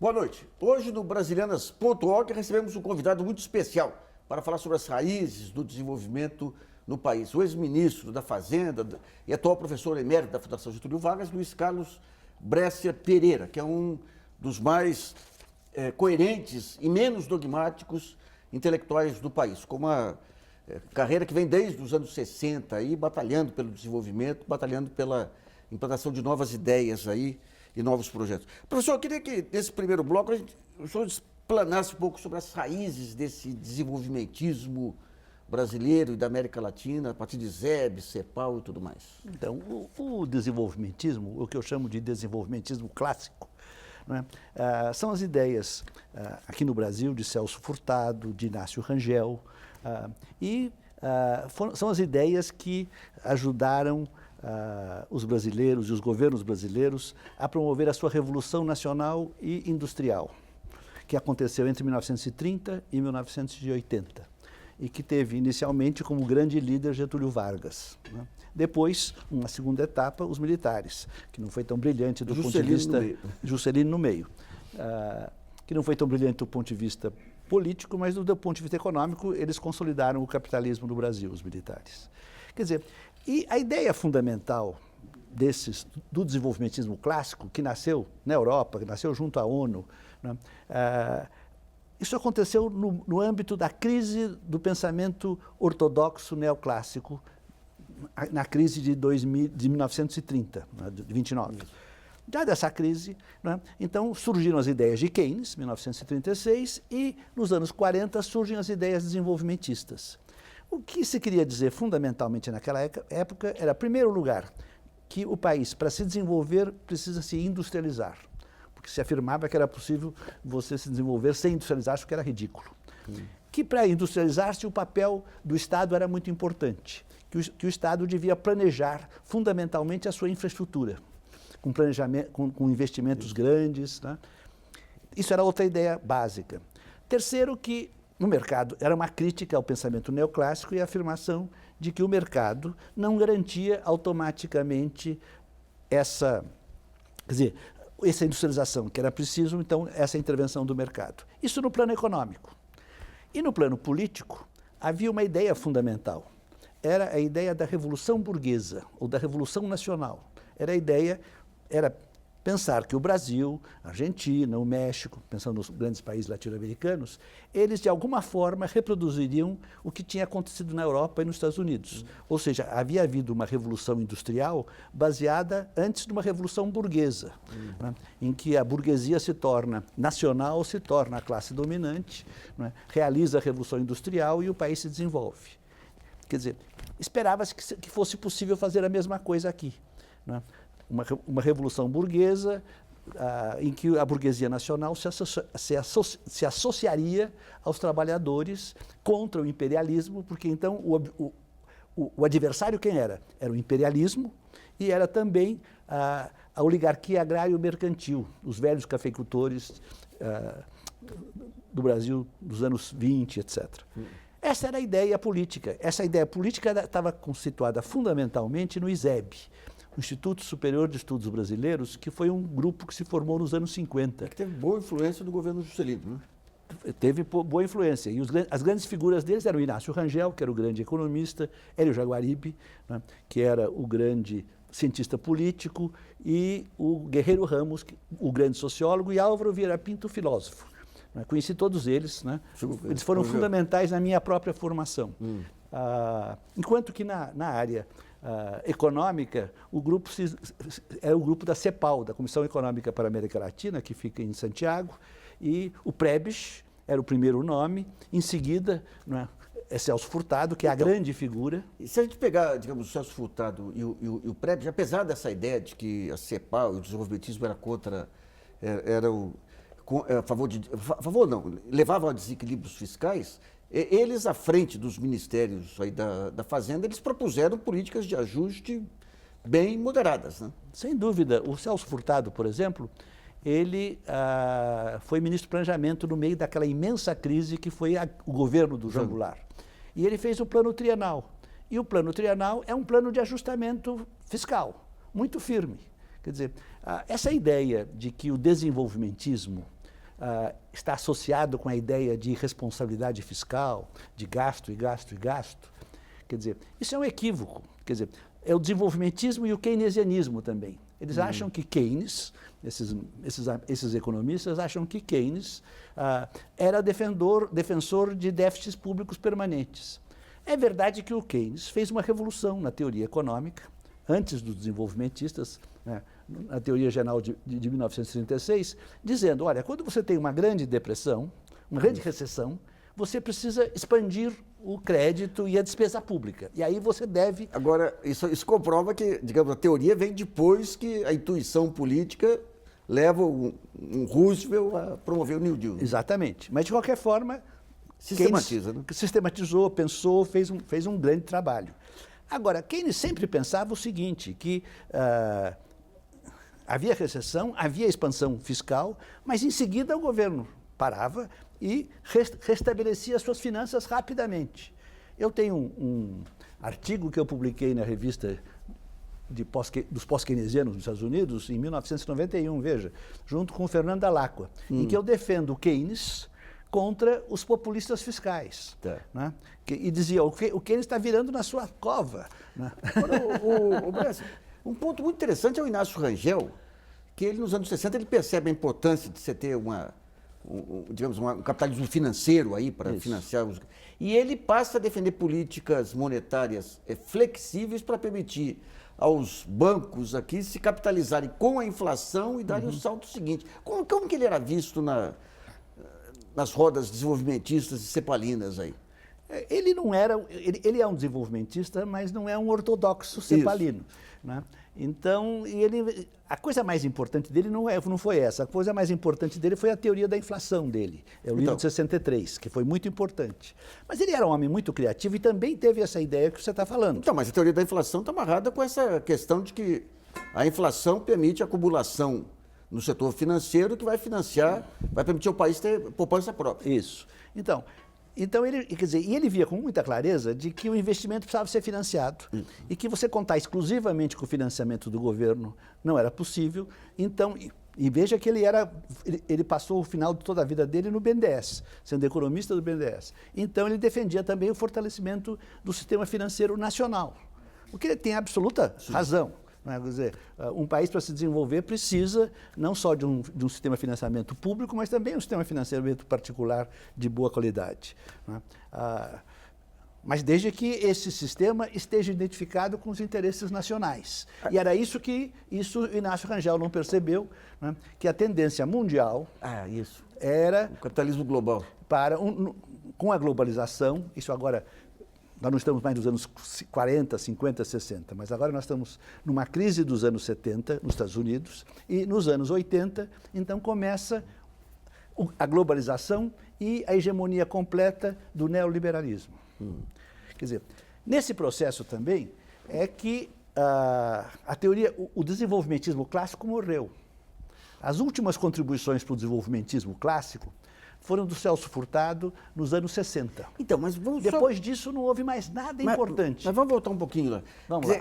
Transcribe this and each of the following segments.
Boa noite. Hoje no Brasilianas.org recebemos um convidado muito especial para falar sobre as raízes do desenvolvimento no país. O ex-ministro da Fazenda e atual professor emérito da Fundação Getúlio Vargas, Luiz Carlos Brescia Pereira, que é um dos mais coerentes e menos dogmáticos intelectuais do país, com uma carreira que vem desde os anos 60 aí, batalhando pelo desenvolvimento, batalhando pela implantação de novas ideias aí e novos projetos. Professor, eu queria que nesse primeiro bloco o senhor explanasse um pouco sobre as raízes desse desenvolvimentismo brasileiro e da América Latina, a partir de ZEB, CEPAL e tudo mais. Então, o desenvolvimentismo, o que eu chamo de desenvolvimentismo clássico, não é? São as ideias aqui no Brasil de Celso Furtado, de Inácio Rangel, são as ideias que ajudaram os brasileiros e os governos brasileiros a promover a sua revolução nacional e industrial, que aconteceu entre 1930 e 1980. E que teve inicialmente como grande líder Getúlio Vargas, né? Depois, uma segunda etapa, os militares, que não foi tão brilhante do ponto de vista... Juscelino no meio. Que não foi tão brilhante do ponto de vista político, mas do ponto de vista econômico, eles consolidaram o capitalismo no Brasil, os militares. Quer dizer, e a ideia fundamental do desenvolvimentismo clássico, que nasceu na Europa, que nasceu junto à ONU, né? Isso aconteceu no âmbito da crise do pensamento ortodoxo neoclássico, na crise de 1930, de 29. Já dessa crise, né, então surgiram as ideias de Keynes, 1936, e nos anos 40 surgem as ideias desenvolvimentistas. O que se queria dizer fundamentalmente naquela época era, em primeiro lugar, que o país, para se desenvolver, precisa se industrializar. Porque se afirmava que era possível você se desenvolver sem industrializar-se, o que era ridículo. Que para industrializar-se o papel do Estado era muito importante, que o Estado devia planejar fundamentalmente a sua infraestrutura, com planejamento, com investimentos grandes, né? Isso era outra ideia básica. Terceiro, que no mercado era uma crítica ao pensamento neoclássico e a afirmação de que o mercado não garantia automaticamente essa industrialização, que era preciso, então, essa intervenção do mercado. Isso no plano econômico. E no plano político, havia uma ideia fundamental. Era a ideia da revolução burguesa, ou da revolução nacional. Era pensar que o Brasil, a Argentina, o México, pensando nos grandes países latino-americanos, eles de alguma forma reproduziriam o que tinha acontecido na Europa e nos Estados Unidos. Ou seja, havia havido uma revolução industrial baseada antes de uma revolução burguesa, né, em que a burguesia se torna nacional, se torna a classe dominante, né, realiza a revolução industrial e o país se desenvolve. Quer dizer, esperava-se que fosse possível fazer a mesma coisa aqui, né? Uma revolução burguesa em que a burguesia nacional se associaria aos trabalhadores contra o imperialismo, porque então o adversário quem era? Era o imperialismo e era também a oligarquia agrário-mercantil, os velhos cafeicultores do Brasil dos anos 20, etc. Essa era a ideia política. Essa ideia política estava constituída fundamentalmente no ISEB, o Instituto Superior de Estudos Brasileiros, que foi um grupo que se formou nos anos 50. Que teve boa influência do governo Juscelino, né? Teve boa influência. E as grandes figuras deles eram o Inácio Rangel, que era o grande economista, Hélio Jaguaribe, né, que era o grande cientista político, e o Guerreiro Ramos, o grande sociólogo, e Álvaro Vieira Pinto, filósofo. Né? Conheci todos eles, né? Eles foram fundamentais na minha própria formação. Enquanto que na área econômica, o grupo era o grupo da CEPAL, da Comissão Econômica para a América Latina, que fica em Santiago, e o Prebisch era o primeiro nome, em seguida, né, é Celso Furtado, que é a grande figura. E se a gente pegar, digamos, o Celso Furtado e o Prebisch, apesar dessa ideia de que a CEPAL, o desenvolvimentismo era contra, a favor não, levavam a desequilíbrios fiscais, eles, à frente dos ministérios aí da Fazenda, eles propuseram políticas de ajuste bem moderadas, né? Sem dúvida. O Celso Furtado, por exemplo, ele foi ministro do Planejamento no meio daquela imensa crise que foi o governo do João Goulart. E ele fez o plano trienal. E o plano trienal é um plano de ajustamento fiscal, muito firme. Quer dizer, essa ideia de que o desenvolvimentismo está associado com a ideia de responsabilidade fiscal, de gasto e gasto e gasto. Quer dizer, isso é um equívoco. Quer dizer, é o desenvolvimentismo e o keynesianismo também. Eles acham que Keynes, esses economistas acham que Keynes era defensor de déficits públicos permanentes. É verdade que o Keynes fez uma revolução na teoria econômica, antes dos desenvolvimentistas, né, na teoria geral de 1936, dizendo, olha, quando você tem uma grande depressão, uma grande recessão, você precisa expandir o crédito e a despesa pública. E aí você deve... Agora, isso comprova que, digamos, a teoria vem depois que a intuição política leva um Roosevelt a promover o New Deal. Exatamente. Mas, de qualquer forma... Sistematiza, Keynes sistematizou, pensou, fez um grande trabalho. Agora, Keynes sempre pensava o seguinte, que havia recessão, havia expansão fiscal, mas em seguida o governo parava e restabelecia as suas finanças rapidamente. Eu tenho um artigo que eu publiquei na revista dos pós-keynesianos dos Estados Unidos, em 1991, veja, junto com o Fernando Dalacqua, em que eu defendo Keynes contra os populistas fiscais. Tá. Né? E dizia, o Keynes está virando na sua cova. Né? Agora, Brás, um ponto muito interessante é o Inácio Rangel, que ele, nos anos 60, ele percebe a importância de você ter um capitalismo financeiro aí para financiar os... E ele passa a defender políticas monetárias flexíveis para permitir aos bancos aqui se capitalizarem com a inflação e darem o salto seguinte. Como que ele era visto nas rodas desenvolvimentistas e cepalinas aí? Ele não era, ele é um desenvolvimentista, mas não é um ortodoxo cepalino. Né? Então, a coisa mais importante dele não foi essa. A coisa mais importante dele foi a teoria da inflação dele. É o livro de 63, que foi muito importante. Mas ele era um homem muito criativo e também teve essa ideia que você está falando. Então, mas a teoria da inflação está amarrada com essa questão de que a inflação permite a acumulação no setor financeiro que vai permitir ao país ter poupança própria. Isso. Então ele via com muita clareza de que o investimento precisava ser financiado e que você contar exclusivamente com o financiamento do governo não era possível. Então, e veja que ele passou o final de toda a vida dele no BNDES, sendo economista do BNDES. Então ele defendia também o fortalecimento do sistema financeiro nacional, o que ele tem absoluta razão. Quer dizer, um país para se desenvolver precisa não só de um sistema de financiamento público, mas também um sistema de financiamento particular de boa qualidade. Mas desde que esse sistema esteja identificado com os interesses nacionais. E era isso que Inácio Rangel não percebeu, né, que a tendência mundial era... O capitalismo global. Com a globalização, isso agora... Nós não estamos mais nos anos 40, 50, 60, mas agora nós estamos numa crise dos anos 70 nos Estados Unidos e nos anos 80, então começa a globalização e a hegemonia completa do neoliberalismo. Quer dizer, nesse processo também é que a teoria, o desenvolvimentismo clássico morreu. As últimas contribuições para o desenvolvimentismo clássico foram do Celso Furtado nos anos 60. Então, mas depois disso não houve mais nada importante. Mas vamos voltar um pouquinho lá. Vamos lá.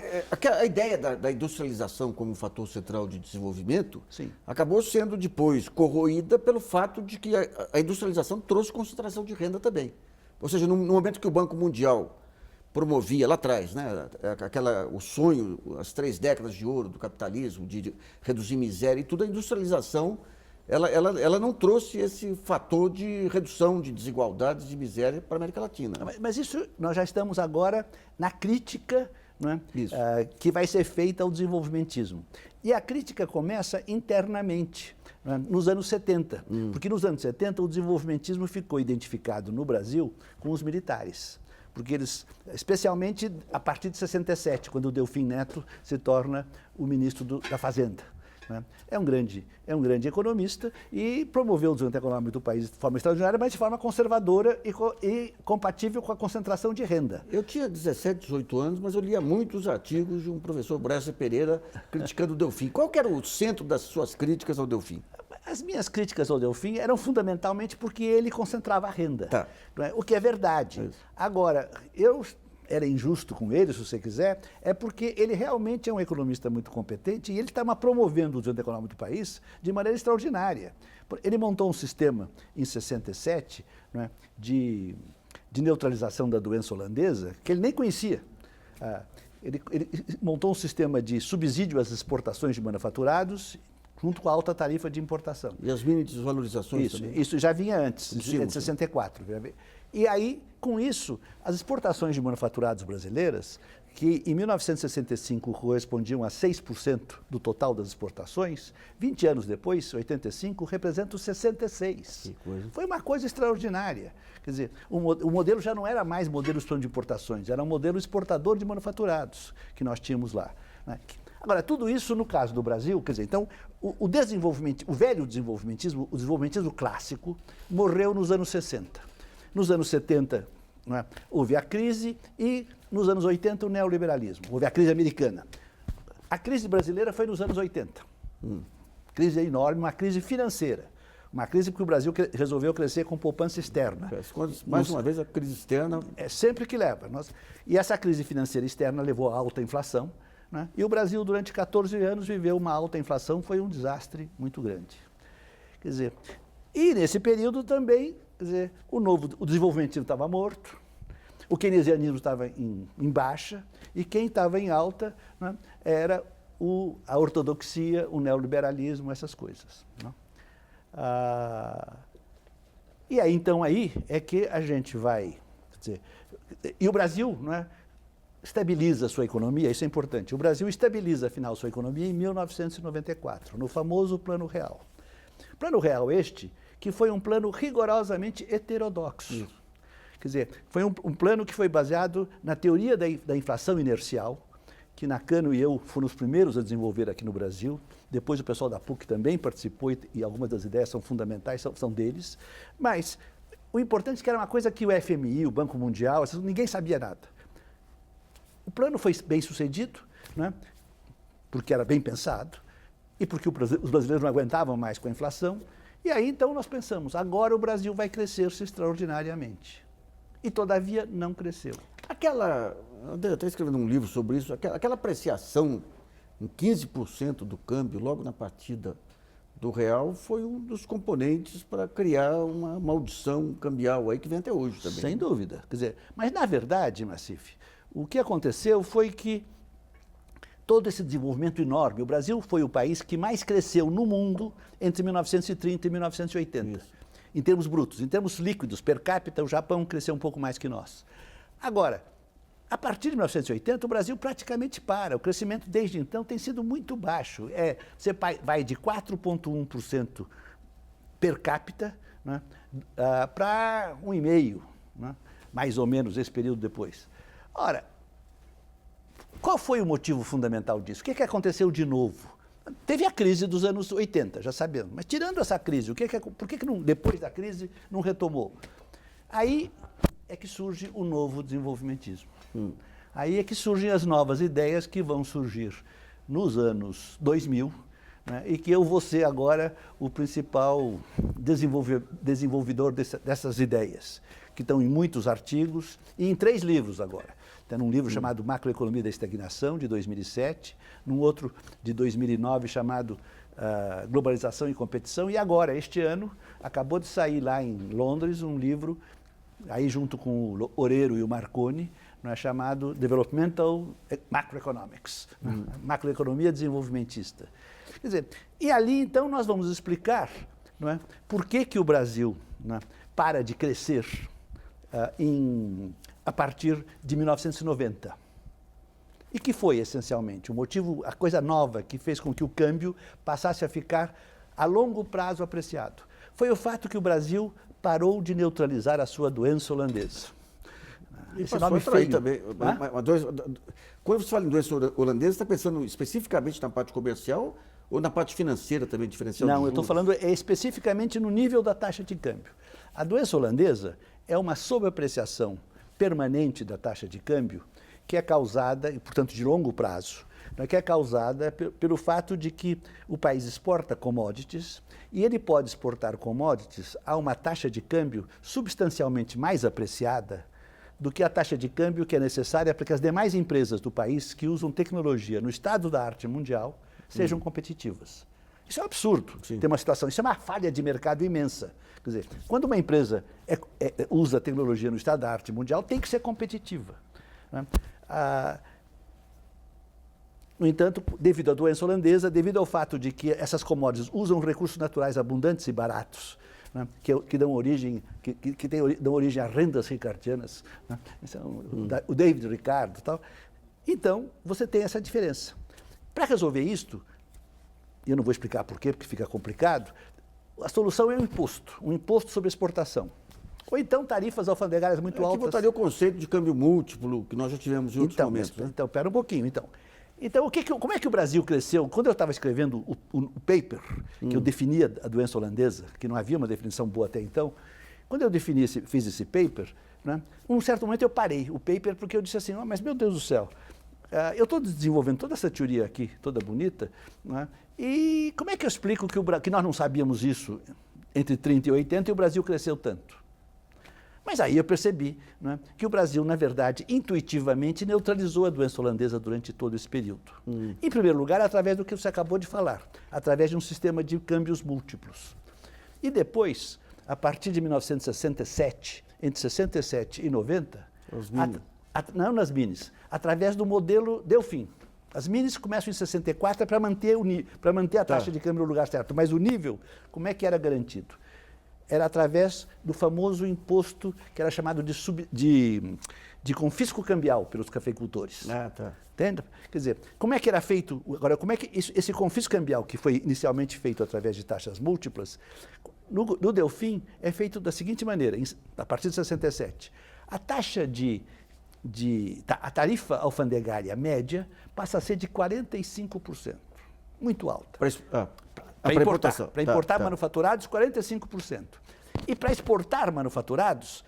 A ideia da industrialização como fator central de desenvolvimento Sim. acabou sendo depois corroída pelo fato de que a industrialização trouxe concentração de renda também. Ou seja, no momento que o Banco Mundial promovia lá atrás, né, o sonho, as 3 décadas de ouro do capitalismo, de reduzir miséria e tudo, a industrialização ela não trouxe esse fator de redução de desigualdades, de miséria para a América Latina. Mas isso, nós já estamos agora na crítica, né, que vai ser feita ao desenvolvimentismo. E a crítica começa internamente, né, nos anos 70, porque nos anos 70 o desenvolvimentismo ficou identificado no Brasil com os militares. Porque eles, especialmente a partir de 67, quando o Delfim Neto se torna o ministro da Fazenda. É um grande economista e promoveu o desenvolvimento econômico do país de forma extraordinária, mas de forma conservadora e compatível com a concentração de renda. Eu tinha 17, 18 anos, mas eu lia muitos artigos de um professor Bresser Pereira criticando o Delfim. Qual que era o centro das suas críticas ao Delfim? As minhas críticas ao Delfim eram fundamentalmente porque ele concentrava a renda, o que é verdade. Agora, era injusto com ele, se você quiser, é porque ele realmente é um economista muito competente e ele estava promovendo o desenvolvimento econômico do país de maneira extraordinária. Ele montou um sistema em 67, né, de neutralização da doença holandesa, que ele nem conhecia. Ele montou um sistema de subsídio às exportações de manufaturados, junto com a alta tarifa de importação. E as mini desvalorizações também? Isso já vinha antes, de 64. E aí, com isso, as exportações de manufaturados brasileiras, que em 1965 correspondiam a 6% do total das exportações, 20 anos depois, 85, representam 66%. Que coisa. Foi uma coisa extraordinária. Quer dizer, o modelo já não era mais modelo de importações, era um modelo exportador de manufaturados que nós tínhamos lá, né? Agora, tudo isso no caso do Brasil, quer dizer, então, o velho desenvolvimentismo, o desenvolvimentismo clássico, morreu nos anos 60. Nos anos 70, né, houve a crise e nos anos 80 o neoliberalismo, houve a crise americana. A crise brasileira foi nos anos 80. Crise enorme, uma crise financeira. Uma crise porque o Brasil resolveu crescer com poupança externa. Mais uma vez, a crise externa... É sempre que leva. E essa crise financeira externa levou à alta inflação, né? E o Brasil, durante 14 anos, viveu uma alta inflação, foi um desastre muito grande. Quer dizer, e nesse período também, quer dizer, o desenvolvimentismo estava morto, o keynesianismo estava em baixa, e quem estava em alta, né, era a ortodoxia, o neoliberalismo, essas coisas, né? E aí, então, aí é que a gente vai, quer dizer, e o Brasil, né, estabiliza a sua economia, isso é importante. O Brasil estabiliza, afinal, sua economia em 1994, no famoso Plano Real. Plano Real este, que foi um plano rigorosamente heterodoxo. Isso. Quer dizer, foi um plano que foi baseado na teoria da inflação inercial, que Nakano e eu fomos os primeiros a desenvolver aqui no Brasil. Depois o pessoal da PUC também participou e algumas das ideias são fundamentais, são deles. Mas o importante é que era uma coisa que o FMI, o Banco Mundial, ninguém sabia nada. O plano foi bem sucedido, né, porque era bem pensado e porque os brasileiros não aguentavam mais com a inflação. E aí, então, nós pensamos, agora o Brasil vai crescer-se extraordinariamente. E, todavia, não cresceu. Eu estou escrevendo um livro sobre isso, aquela apreciação em 15% do câmbio logo na partida do real foi um dos componentes para criar uma maldição cambial aí que vem até hoje também. Sem dúvida. Quer dizer, mas, na verdade, Massif, o que aconteceu foi que todo esse desenvolvimento enorme, o Brasil foi o país que mais cresceu no mundo entre 1930 e 1980, isso, em termos brutos. Em termos líquidos, per capita, o Japão cresceu um pouco mais que nós. Agora, a partir de 1980, o Brasil praticamente para. O crescimento desde então tem sido muito baixo. Você vai de 4,1% per capita, né, para 1,5%, né, mais ou menos esse período depois. Ora, qual foi o motivo fundamental disso? O que aconteceu de novo? Teve a crise dos anos 80, já sabemos. Mas tirando essa crise, por que não, depois da crise não retomou? Aí é que surge o novo desenvolvimentismo. Aí é que surgem as novas ideias que vão surgir nos anos 2000, né, e que eu vou ser agora o principal desenvolvedor dessas ideias, que estão em muitos artigos e em 3 livros agora. Tem um livro chamado Macroeconomia da Estagnação, de 2007, num outro de 2009 chamado Globalização e Competição, e agora, este ano, acabou de sair lá em Londres um livro, aí junto com o Oreiro e o Marconi, não é, chamado Developmental Macroeconomics, Macroeconomia Desenvolvimentista. Quer dizer, e ali então nós vamos explicar, não é, por que o Brasil, não é, para de crescer a partir de 1990. E que foi, essencialmente, o motivo, a coisa nova que fez com que o câmbio passasse a ficar a longo prazo apreciado. Foi o fato que o Brasil parou de neutralizar a sua doença holandesa. Esse nome feio também. Quando você fala em doença holandesa, você está pensando especificamente na parte comercial ou na parte financeira também, diferencial de juros? Não, eu estou falando especificamente no nível da taxa de câmbio. A doença holandesa é uma sobreapreciação permanente da taxa de câmbio que é causada, e portanto de longo prazo, que é causada pelo fato de que o país exporta commodities e ele pode exportar commodities a uma taxa de câmbio substancialmente mais apreciada do que a taxa de câmbio que é necessária para que as demais empresas do país que usam tecnologia no estado da arte mundial sejam competitivas. Isso é um absurdo, ter uma situação, isso é uma falha de mercado imensa. Quer dizer, quando uma empresa usa tecnologia no estado da arte mundial, tem que ser competitiva, né? No entanto, devido à doença holandesa, devido ao fato de que essas commodities usam recursos naturais abundantes e baratos, né, que dão origem a rendas ricardianas, né, o David Ricardo e tal, então você tem essa diferença. Para resolver isto, e eu não vou explicar por quê, porque fica complicado, a solução é um imposto sobre exportação. Ou então tarifas alfandegárias muito altas. Que botaria o conceito de câmbio múltiplo, que nós já tivemos em outros momentos. Então, espera um pouquinho. Então como é que o Brasil cresceu? Quando eu estava escrevendo o paper, que eu definia a doença holandesa, que não havia uma definição boa até então, quando eu fiz esse paper, né, num certo momento eu parei o paper porque eu disse assim, oh, mas meu Deus do céu, eu estou desenvolvendo toda essa teoria aqui, toda bonita, né, e como é que eu explico que nós não sabíamos isso entre 30 e 80 e o Brasil cresceu tanto? Mas aí eu percebi, né, que o Brasil, na verdade, intuitivamente neutralizou a doença holandesa durante todo esse período. Em primeiro lugar, através do que você acabou de falar, através de um sistema de câmbios múltiplos. E depois, a partir de 1967, entre 67 e 90, não nas minis, através do modelo Delfim. As minis começam em 64 para manter a taxa de câmbio no lugar certo, mas o nível, como é que era garantido? Era através do famoso imposto que era chamado de confisco cambial pelos cafeicultores. Entende? Quer dizer, como é que era feito, agora, como é que esse confisco cambial, que foi inicialmente feito através de taxas múltiplas, no Delfim é feito da seguinte maneira, a partir de 67, a taxa a tarifa alfandegária média passa a ser de 45%, muito alta. Para importar manufaturados, 45%. E para exportar manufaturados,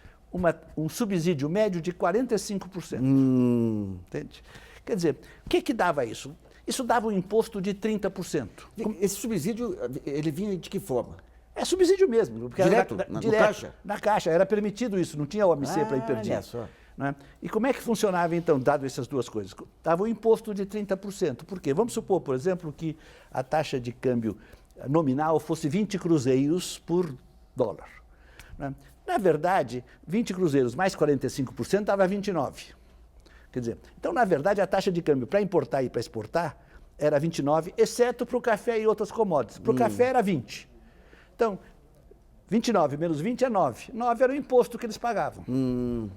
um subsídio médio de 45%. Entende? Quer dizer, o que dava isso? Isso dava um imposto de 30%. Esse subsídio, ele vinha de que forma? É subsídio mesmo. Direto? Na caixa? Na caixa, era permitido isso, não tinha OMC para impedir. Né? E como é que funcionava, então, dado essas duas coisas? Dava um imposto de 30%. Por quê? Vamos supor, por exemplo, que a taxa de câmbio nominal fosse 20 cruzeiros por dólar. Né? Na verdade, 20 cruzeiros mais 45% dava 29. Quer dizer, então, na verdade, a taxa de câmbio para importar e para exportar era 29, exceto para o café e outras commodities. Para o café era 20. Então, 29 menos 20 é 9. 9 era o imposto que eles pagavam.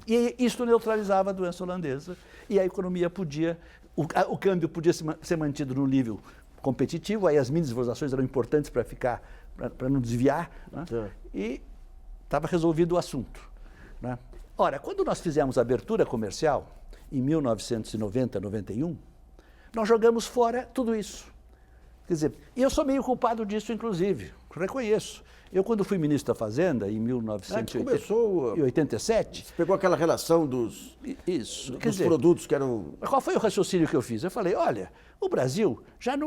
E isso neutralizava a doença holandesa e a economia o câmbio podia ser mantido no nível competitivo, aí as mínimas valorizações eram importantes para não desviar, né? E estava resolvido o assunto, né? Ora, quando nós fizemos a abertura comercial, em 1990, 91, nós jogamos fora tudo isso. Quer dizer, e eu sou meio culpado disso, inclusive, reconheço. Eu, quando fui ministro da Fazenda, em 1987... Você pegou aquela relação dos produtos que eram... Qual foi o raciocínio que eu fiz? Eu falei, olha, o Brasil já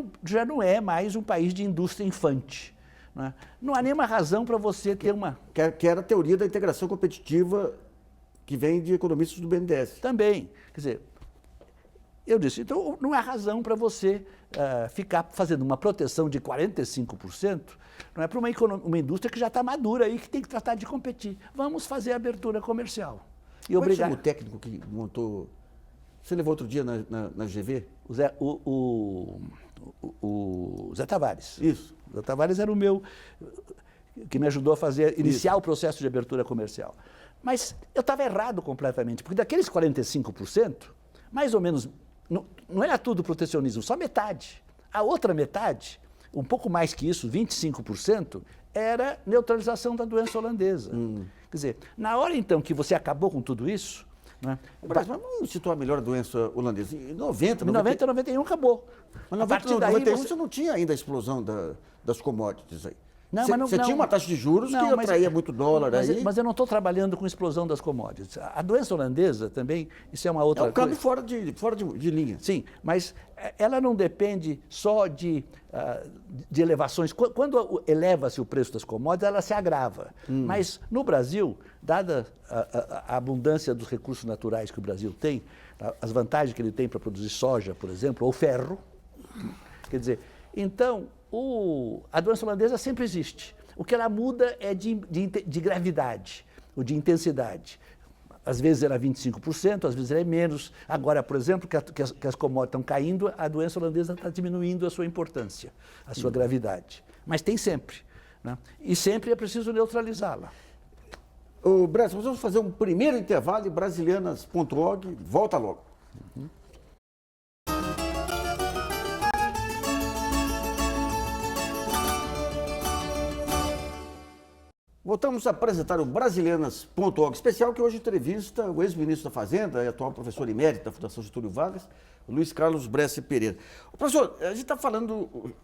não é mais um país de indústria infante. Né? Não há nenhuma razão para você ter uma... Que era a teoria da integração competitiva que vem de economistas do BNDES. Também. Quer dizer, eu disse, então não há razão para você ficar fazendo uma proteção de 45%, não é para uma indústria que já está madura e que tem que tratar de competir. Vamos fazer a abertura comercial. E como chama o técnico que montou... Você levou outro dia na GV? O Zé Tavares. Isso. O Zé Tavares era que me ajudou a iniciar o processo de abertura comercial. Mas eu estava errado completamente, porque daqueles 45%, mais ou menos, não era tudo protecionismo, só metade. A outra metade, um pouco mais que isso, 25%, era neutralização da doença holandesa. Quer dizer, na hora então que você acabou com tudo isso... Né, mas vamos situar melhor a doença holandesa. Em 90, 91 acabou. Mas em 90, 91 você não tinha ainda a explosão das commodities aí. Não, Você mas não, tinha uma taxa de juros que atraía muito dólar aí. Mas eu não estou trabalhando com explosão das commodities. A doença holandesa também, isso é uma outra É um câmbio coisa. fora de linha. Sim, mas ela não depende só de elevações. Quando eleva-se o preço das commodities, ela se agrava. Mas no Brasil, dada a abundância dos recursos naturais que o Brasil tem, as vantagens que ele tem para produzir soja, por exemplo, ou ferro, quer dizer, então a doença holandesa sempre existe. O que ela muda é de gravidade, ou de intensidade. Às vezes era 25%, às vezes é menos. Agora, por exemplo, que as commodities estão caindo, a doença holandesa está diminuindo a sua importância, a sua gravidade. Mas tem sempre, né? E sempre é preciso neutralizá-la. Bressa, nós vamos fazer um primeiro intervalo e brasilianas.org volta logo. Voltamos a apresentar o Brasilianas.org especial, que hoje entrevista o ex-ministro da Fazenda e atual professor emérito da Fundação Getúlio Vargas, Luiz Carlos Bresser Pereira. Professor, a gente está falando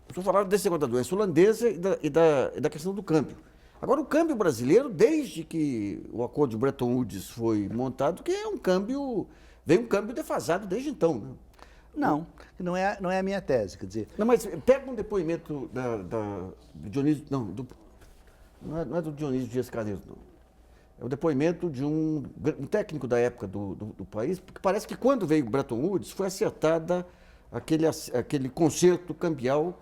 desse negócio da doença holandesa e da questão do câmbio. Agora, o câmbio brasileiro, desde que o acordo de Bretton Woods foi montado, que é veio um câmbio defasado desde então, né? Não é a minha tese, quer dizer... Não, mas pega um depoimento do Dionísio, não é do Dionísio Dias Canel, não. É o depoimento de um técnico da época do país, porque parece que quando veio Bretton Woods foi acertada aquele concerto cambial,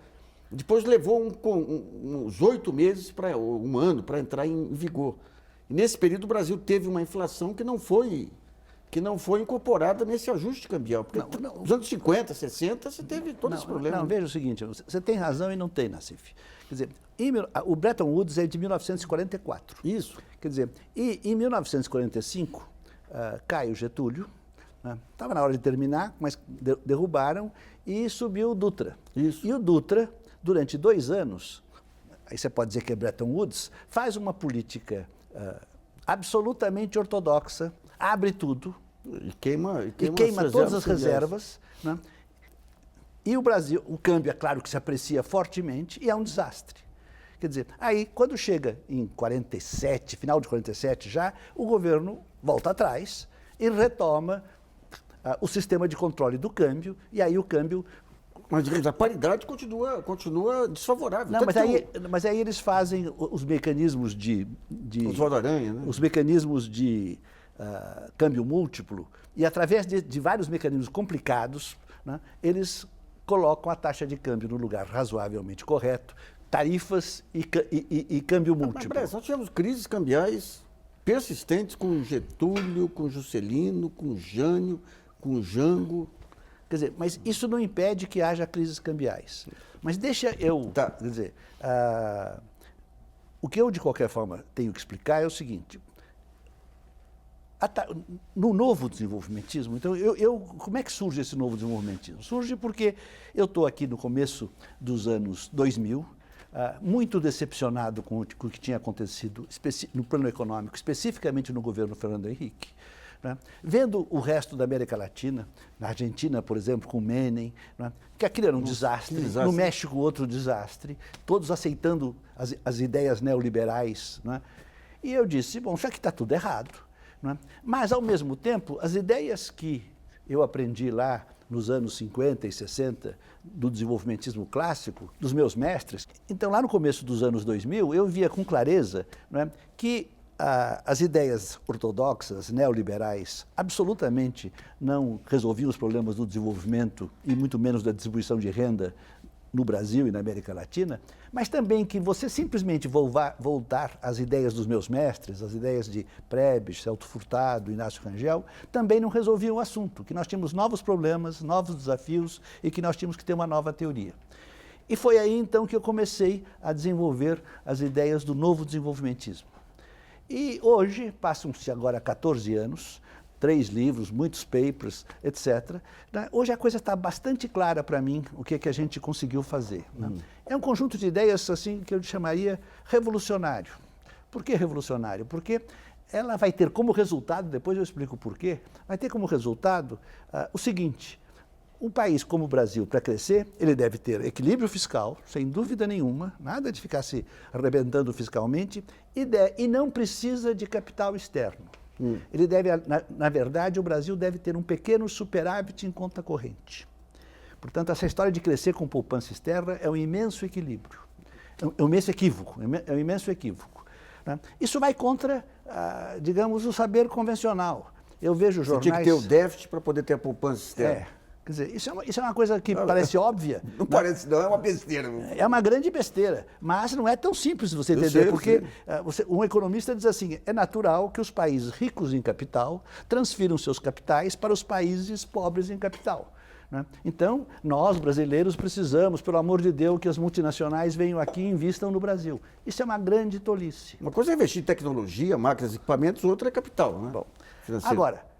depois levou uns 8 meses, ou um ano, para entrar em vigor. E nesse período o Brasil teve uma inflação que não foi incorporada nesse ajuste cambial. Porque nos anos 50, 60, você teve todo esse problema. Não, veja o seguinte, você tem razão e não tem, Nassif. Quer dizer, o Bretton Woods é de 1944. Isso. Quer dizer, e em 1945, cai o Getúlio, estava na hora de terminar, mas derrubaram, e subiu o Dutra. Isso. E o Dutra, durante 2 anos, aí você pode dizer que é Bretton Woods, faz uma política absolutamente ortodoxa, abre tudo, E queima todas as reservas, né? E o Brasil, o câmbio, é claro que se aprecia fortemente e é um desastre. Quer dizer, aí, quando chega em 47, final de 47 já, o governo volta atrás e retoma o sistema de controle do câmbio, e aí o câmbio... Mas a paridade continua desfavorável. Não, mas aí eles fazem os mecanismos Os roda-aranha, né? Os mecanismos de câmbio múltiplo, e através de vários mecanismos complicados, né, eles colocam a taxa de câmbio no lugar razoavelmente correto, tarifas e câmbio múltiplo. Mas, nós tivemos crises cambiais persistentes com Getúlio, com Juscelino, com Jânio, com Jango. Quer dizer, mas isso não impede que haja crises cambiais. Mas deixa eu... Quer dizer, o que eu, de qualquer forma, tenho que explicar é o seguinte. No novo desenvolvimentismo, então, como é que surge esse novo desenvolvimentismo? Surge porque eu estou aqui no começo dos anos 2000, muito decepcionado com o que tinha acontecido no plano econômico, especificamente no governo Fernando Henrique, né? Vendo o resto da América Latina, na Argentina, por exemplo, com Menem, né? Que aquilo era um desastre, no México outro desastre, todos aceitando as ideias neoliberais, né? E eu disse, bom, já que está tudo errado, né? Mas, ao mesmo tempo, as ideias que eu aprendi lá nos anos 50 e 60, do desenvolvimentismo clássico, dos meus mestres, então, lá no começo dos anos 2000, eu via com clareza, né, que as ideias ortodoxas, neoliberais, absolutamente não resolviam os problemas do desenvolvimento e muito menos da distribuição de renda no Brasil e na América Latina, mas também que você simplesmente voltar às ideias dos meus mestres, as ideias de Prebisch, Celso Furtado, Inácio Rangel, também não resolviam o assunto, que nós tínhamos novos problemas, novos desafios e que nós tínhamos que ter uma nova teoria. E foi aí, então, que eu comecei a desenvolver as ideias do novo desenvolvimentismo. E hoje, passam-se agora 14 anos, 3 livros, muitos papers, etc. Né? Hoje a coisa está bastante clara para mim, o que a gente conseguiu fazer. Né? É um conjunto de ideias assim, que eu chamaria revolucionário. Por que revolucionário? Porque ela vai ter como resultado, depois eu explico por quê, vai ter como resultado o seguinte: um país como o Brasil, para crescer, ele deve ter equilíbrio fiscal, sem dúvida nenhuma, nada de ficar se arrebentando fiscalmente, e não precisa de capital externo. Ele deve, na verdade, o Brasil deve ter um pequeno superávit em conta corrente. Portanto, essa história de crescer com poupança externa é um imenso equilíbrio, é um imenso equívoco, é um imenso equívoco. Né? Isso vai contra, digamos, o saber convencional. Eu vejo jornais... Você tinha que ter o déficit para poder ter a poupança externa. Quer dizer, isso é uma coisa que parece óbvia. Não parece, não, é uma besteira. É uma grande besteira, mas não é tão simples de você entender, porque um economista diz assim, é natural que os países ricos em capital transfiram seus capitais para os países pobres em capital. Né? Então, nós, brasileiros, precisamos, pelo amor de Deus, que as multinacionais venham aqui e invistam no Brasil. Isso é uma grande tolice. Uma coisa é investir em tecnologia, máquinas, equipamentos, outra é capital, né? Bom, agora...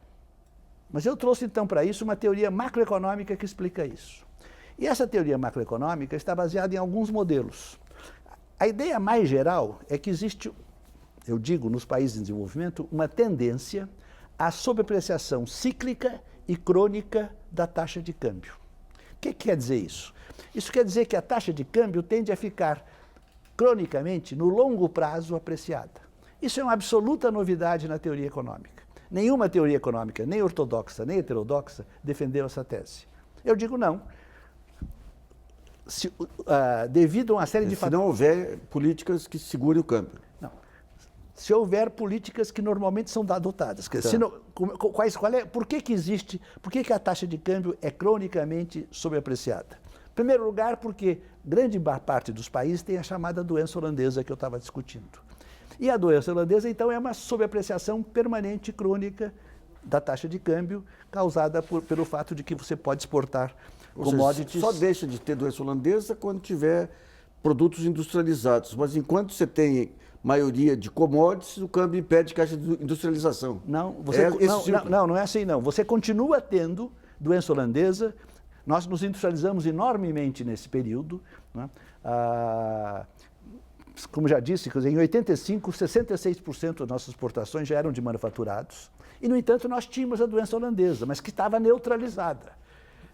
Mas eu trouxe, então, para isso uma teoria macroeconômica que explica isso. E essa teoria macroeconômica está baseada em alguns modelos. A ideia mais geral é que existe, eu digo, nos países em desenvolvimento, uma tendência à sobreapreciação cíclica e crônica da taxa de câmbio. O que quer dizer isso? Isso quer dizer que a taxa de câmbio tende a ficar cronicamente, no longo prazo, apreciada. Isso é uma absoluta novidade na teoria econômica. Nenhuma teoria econômica, nem ortodoxa, nem heterodoxa, defendeu essa tese. Eu digo não. Devido a uma série de fatores... Se não houver políticas que segurem o câmbio. Não. Se houver políticas que normalmente são adotadas. Tá. Por que existe, por que a taxa de câmbio é cronicamente sobreapreciada? Em primeiro lugar, porque grande parte dos países tem a chamada doença holandesa que eu estava discutindo. E a doença holandesa, então, é uma sobreapreciação permanente e crônica da taxa de câmbio, causada pelo fato de que você pode exportar commodities. Só deixa de ter doença holandesa quando tiver produtos industrializados. Mas enquanto você tem maioria de commodities, o câmbio impede que haja industrialização. Não, não é assim, não. Você continua tendo doença holandesa. Nós nos industrializamos enormemente nesse período, né? Como já disse, em 85, 66% das nossas exportações já eram de manufaturados. E, no entanto, nós tínhamos a doença holandesa, mas que estava neutralizada.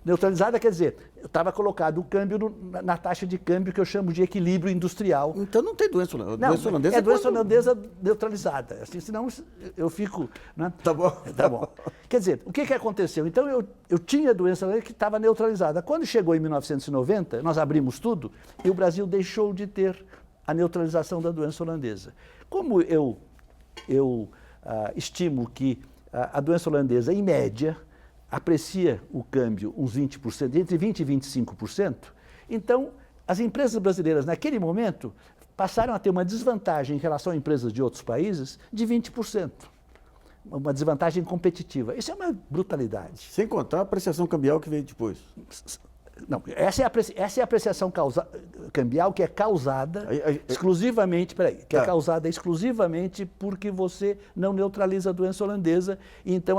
Neutralizada quer dizer, estava colocado o câmbio na taxa de câmbio que eu chamo de equilíbrio industrial. Então não tem doença holandesa. Não, doença holandesa é doença holandesa neutralizada. Assim, senão eu fico... Né? Tá bom. Tá bom. Quer dizer, o que aconteceu? Então eu tinha a doença holandesa que estava neutralizada. Quando chegou em 1990, nós abrimos tudo e o Brasil deixou de ter a neutralização da doença holandesa. Como eu estimo que a doença holandesa, em média, aprecia o câmbio uns 20%, entre 20% e 25%, então as empresas brasileiras, naquele momento, passaram a ter uma desvantagem em relação a empresas de outros países de 20%. Uma desvantagem competitiva. Isso é uma brutalidade. Sem contar a apreciação cambial que veio depois. Não, essa é a apreciação cambial que é causada exclusivamente, é causada exclusivamente porque você não neutraliza a doença holandesa, e então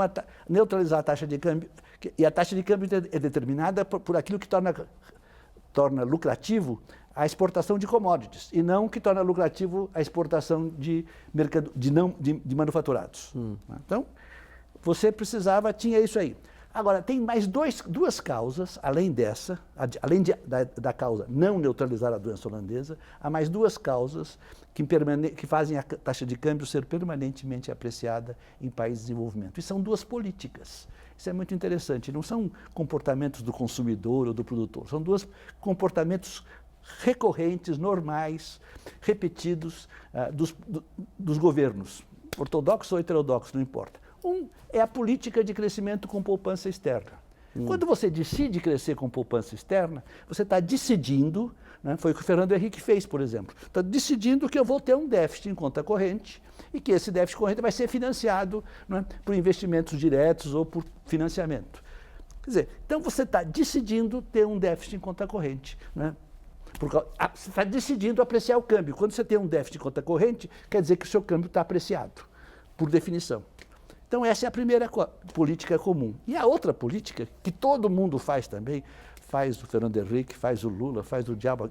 neutralizar a taxa de câmbio, e a taxa de câmbio é determinada por aquilo que torna lucrativo a exportação de commodities, e não que torna lucrativo a exportação de manufaturados. Então, você tinha isso aí. Agora, tem mais duas causas, além dessa, da causa não neutralizar a doença holandesa, há mais duas causas que fazem a taxa de câmbio ser permanentemente apreciada em países de desenvolvimento. E são duas políticas. Isso é muito interessante. Não são comportamentos do consumidor ou do produtor, são dois comportamentos recorrentes, normais, repetidos dos governos, ortodoxos ou heterodoxos, não importa. Um é a política de crescimento com poupança externa. Quando você decide crescer com poupança externa, você está decidindo, né, foi o que o Fernando Henrique fez, por exemplo, está decidindo que eu vou ter um déficit em conta corrente e que esse déficit corrente vai ser financiado, né, por investimentos diretos ou por financiamento. Quer dizer, então você está decidindo ter um déficit em conta corrente, né? Você está decidindo apreciar o câmbio. Quando você tem um déficit em conta corrente, quer dizer que o seu câmbio está apreciado, por definição. Então, essa é a primeira política comum. E a outra política, que todo mundo faz também, faz o Fernando Henrique, faz o Lula, faz o diabo,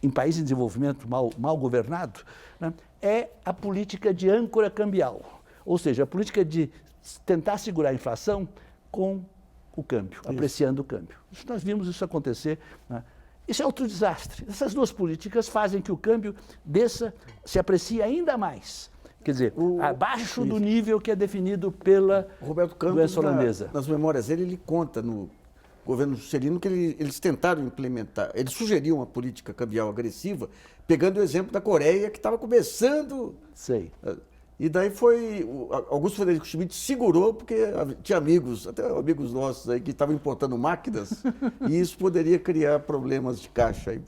em países em desenvolvimento mal governado, né, é a política de âncora cambial. Ou seja, a política de tentar segurar a inflação com o câmbio, apreciando o câmbio. Nós vimos isso acontecer, né? Isso é outro desastre. Essas duas políticas fazem que o câmbio desça, se aprecie ainda mais. Quer dizer, abaixo do nível que é definido pela Roberto Campos, doença holandesa. nas memórias dele, ele conta no governo Juscelino que eles tentaram implementar, eles sugeriam uma política cambial agressiva, pegando o exemplo da Coreia, que estava começando. Sei. E daí Augusto Frederico Schmidt segurou, porque tinha amigos, até amigos nossos aí, que estavam importando máquinas, e isso poderia criar problemas de caixa aí.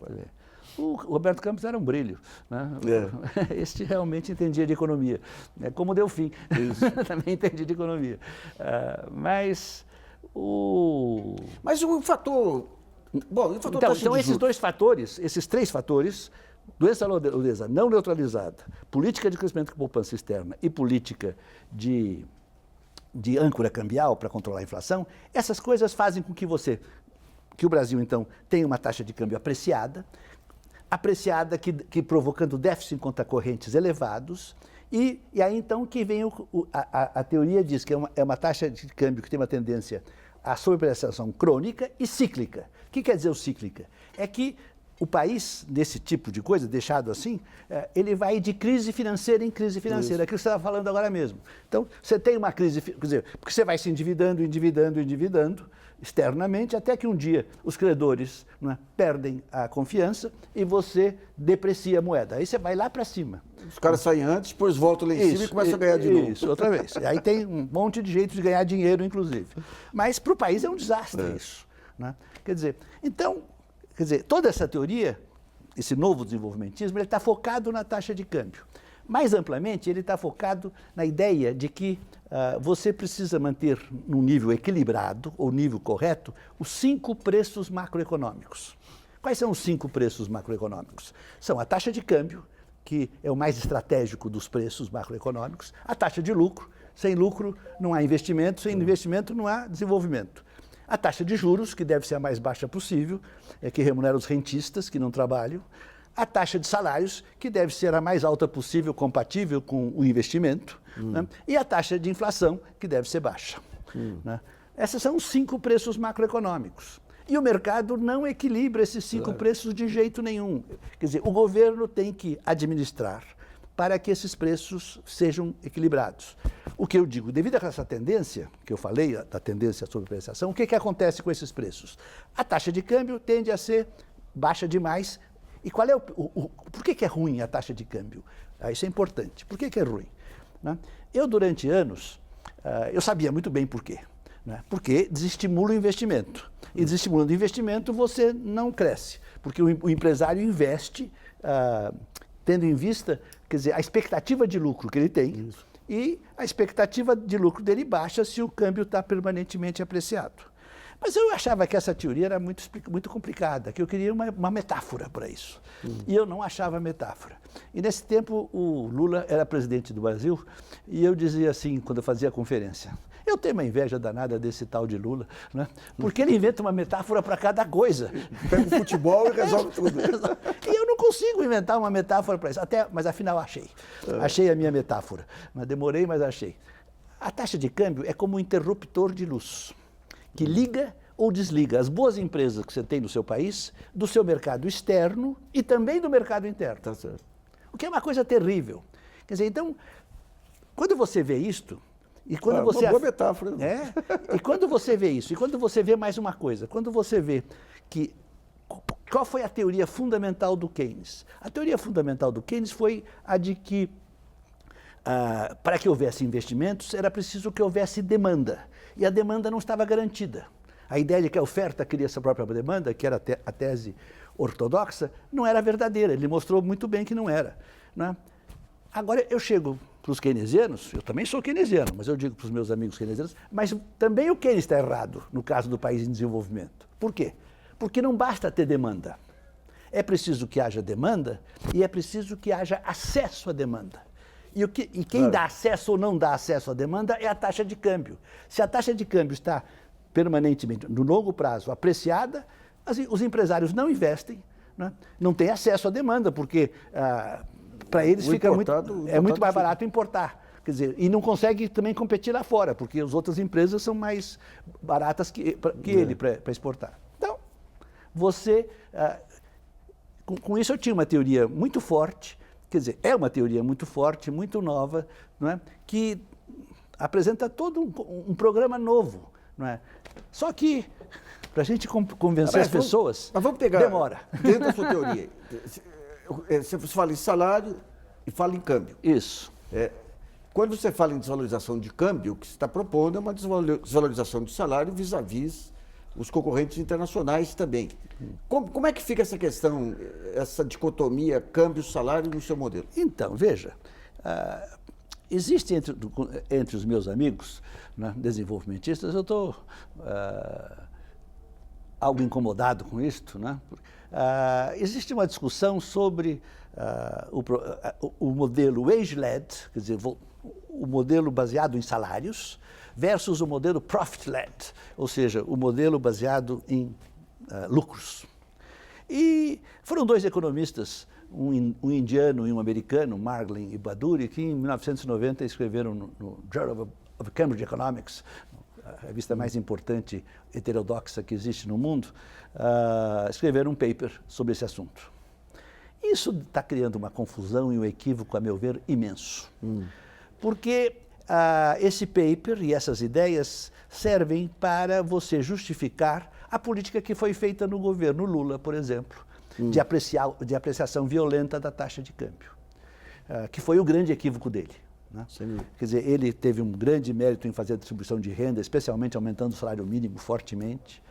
O Roberto Campos era um brilho, né? Este realmente entendia de economia, como o Delfim, também entendia de economia. Mas o fator... Bom, o fator então esses dois fatores, esses três fatores, doença holandesa não neutralizada, política de crescimento com poupança externa e política de âncora cambial para controlar a inflação, essas coisas fazem com que o Brasil, então, tenha uma taxa de câmbio apreciada que provocando déficit em conta correntes elevados, e aí, então, que vem a teoria diz que é uma taxa de câmbio que tem uma tendência à sobrepreciação crônica e cíclica. O que quer dizer o cíclica? É que o país, desse tipo de coisa, deixado assim, ele vai de crise financeira em crise financeira, aquilo que você estava falando agora mesmo. Então, você tem uma crise, quer dizer, porque você vai se endividando externamente, até que um dia os credores, não é, perdem a confiança e você deprecia a moeda. Aí você vai lá para cima. Os caras saem antes, depois voltam lá em cima e começam a ganhar de novo. Isso, outra vez. Aí tem um monte de jeitos de ganhar dinheiro, inclusive. Mas para o país é um desastre isso. Né? Quer dizer, toda essa teoria, esse novo desenvolvimentismo, ele está focado na taxa de câmbio. Mais amplamente, ele está focado na ideia de que você precisa manter num nível equilibrado, ou nível correto, os 5 preços macroeconômicos. Quais são os 5 preços macroeconômicos? São a taxa de câmbio, que é o mais estratégico dos preços macroeconômicos, a taxa de lucro, sem lucro não há investimento, sem investimento não há desenvolvimento. A taxa de juros, que deve ser a mais baixa possível, que remunera os rentistas que não trabalham. A taxa de salários, que deve ser a mais alta possível, compatível com o investimento. Né? E a taxa de inflação, que deve ser baixa. Né? Esses são os 5 preços macroeconômicos. E o mercado não equilibra esses 5 preços de jeito nenhum. Quer dizer, o governo tem que administrar para que esses preços sejam equilibrados. O que eu digo, devido a essa tendência, que eu falei, da tendência à sobrepreciação, o que acontece com esses preços? A taxa de câmbio tende a ser baixa demais. E qual é por que é ruim a taxa de câmbio? Isso é importante. Por que é ruim? Né? Eu, durante anos, eu sabia muito bem por quê. Né? Porque desestimula o investimento. E desestimulando o investimento, você não cresce. Porque o empresário investe tendo em vista, quer dizer, a expectativa de lucro que ele tem. Isso. E a expectativa de lucro dele baixa se o câmbio está permanentemente apreciado. Mas eu achava que essa teoria era muito complicada, que eu queria uma metáfora para isso. E eu não achava metáfora. E nesse tempo o Lula era presidente do Brasil e eu dizia assim, quando eu fazia a conferência, eu tenho uma inveja danada desse tal de Lula, né? Porque ele inventa uma metáfora para cada coisa. Pega o futebol e resolve tudo. E eu não consigo inventar uma metáfora para isso, mas afinal achei. Achei a minha metáfora. Mas demorei, mas achei. A taxa de câmbio é como um interruptor de luz, que liga ou desliga as boas empresas que você tem no seu país, do seu mercado externo e também do mercado interno. Tá certo. O que é uma coisa terrível. Quer dizer, então, quando você vê isto, e quando você... Uma boa metáfora. E quando você vê isso, e quando você vê mais uma coisa, quando você vê que... Qual foi a teoria fundamental do Keynes? A teoria fundamental do Keynes foi a de que, para que houvesse investimentos, era preciso que houvesse demanda. E a demanda não estava garantida. A ideia de que a oferta cria sua própria demanda, que era a tese ortodoxa, não era verdadeira. Ele mostrou muito bem que não era. Né? Agora, eu chego para os keynesianos, eu também sou keynesiano, mas eu digo para os meus amigos keynesianos, mas também o Keynes está errado no caso do país em desenvolvimento. Por quê? Porque não basta ter demanda. É preciso que haja demanda e é preciso que haja acesso à demanda. E quem dá acesso ou não dá acesso à demanda é a taxa de câmbio. Se a taxa de câmbio está permanentemente, no longo prazo, apreciada, os empresários não investem, né? Não têm acesso à demanda, porque para eles fica muito mais barato importar. Quer dizer, e não consegue também competir lá fora, porque as outras empresas são mais baratas que ele para exportar. Então, você... com isso eu tinha uma teoria muito forte, quer dizer, é uma teoria muito forte, muito nova, não é? Que apresenta todo um programa novo. Não é? Só que, para a gente convencer as pessoas, mas vamos pegar, demora. Dentro da sua teoria, você fala em salário e fala em câmbio. Isso. Quando você fala em desvalorização de câmbio, o que você está propondo é uma desvalorização de salário vis-à-vis os concorrentes internacionais também. Como é que fica essa questão, essa dicotomia câmbio-salário no seu modelo? Então, veja, existe entre os meus amigos, né, desenvolvimentistas, eu estou algo incomodado com isto, né? Existe uma discussão sobre o modelo wage-led, quer dizer, o modelo baseado em salários, versus o modelo profit-led, ou seja, o modelo baseado em lucros. E foram dois economistas, um indiano e um americano, Margolin e Baduri, que em 1990 escreveram no Journal of Cambridge Economics, a revista mais importante heterodoxa que existe no mundo, escreveram um paper sobre esse assunto. Isso está criando uma confusão e um equívoco, a meu ver, imenso. Porque esse paper e essas ideias servem para você justificar a política que foi feita no governo Lula, por exemplo, de apreciação violenta da taxa de câmbio, que foi o grande equívoco dele. Né? Quer dizer, ele teve um grande mérito em fazer a distribuição de renda, especialmente aumentando o salário mínimo fortemente,